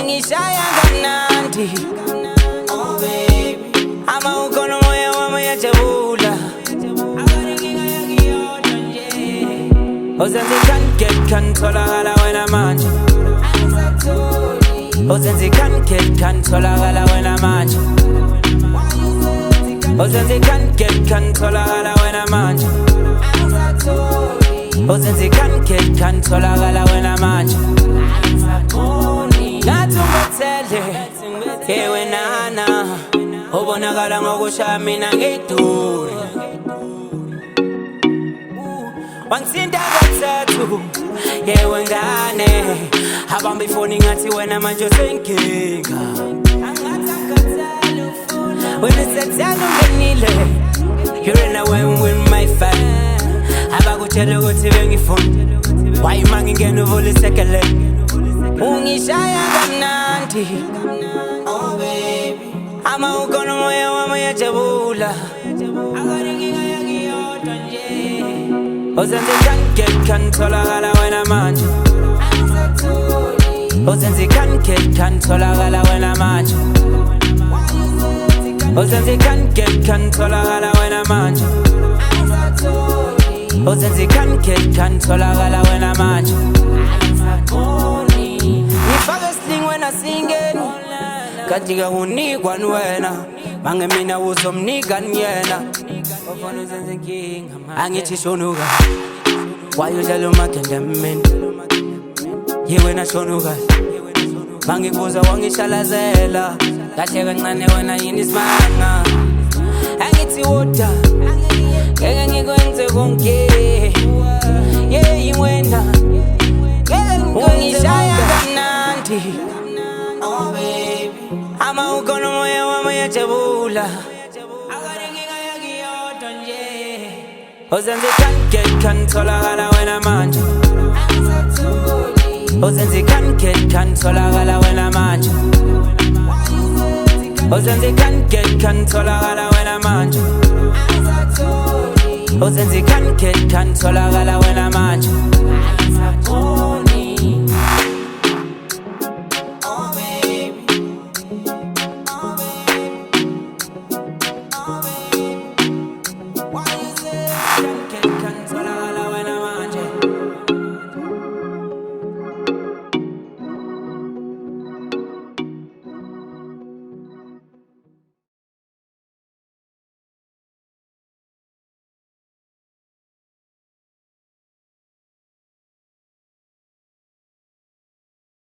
ungishaya kamnandi. Oh baby, ama ukhona moya wami uyajabula. Ozenze kan tholakala wena manje. Ozenze kan tholakala wena manje. Ozenze kan tholakala wena manje. Ozenze kan tholakala wena manje. Ngathi ungithele yewe nana, ubonakala ngokushaya mina ngeduri. Wangithinta kathathu yewe ngane, abamba ifoni ngathi wena manje usenkinga. Wena sekuthanda ungenile, you ran away with my fan. Abakutshela ukuthi bengifuna, why ma ngingena uvula isekele. Ungishaya kamnandi. Oh baby, ama ukhona moya wami uyajabula. Ozenze kan tholakala wena manje. Ozenze kan tholakala wena manje. Ozenze kan tholakala wena manje. Ozenze kan tholakala wena manje. Ngifaka sling wena singeni, kanti kakunikwa wena, mange mina uzomnika yena. Ofana uzenze inkinga angithi shonuka, why udlala umakhanda mina? Yiwe na shonuka, mangikuza wangishalazela, kahle kancane wena yini isimanga. Angithi woda, ngeke ngikwenze konke, yeah wena, ungishaya kamnandi. Oh baby, ama ukhona moya wami uyajabula. Ozenze kan tholakala wena manje. Ozenze kan tholakala wena manje. Ozenze kan tholakala wena manje. Ozenze kan tholakala wena manje.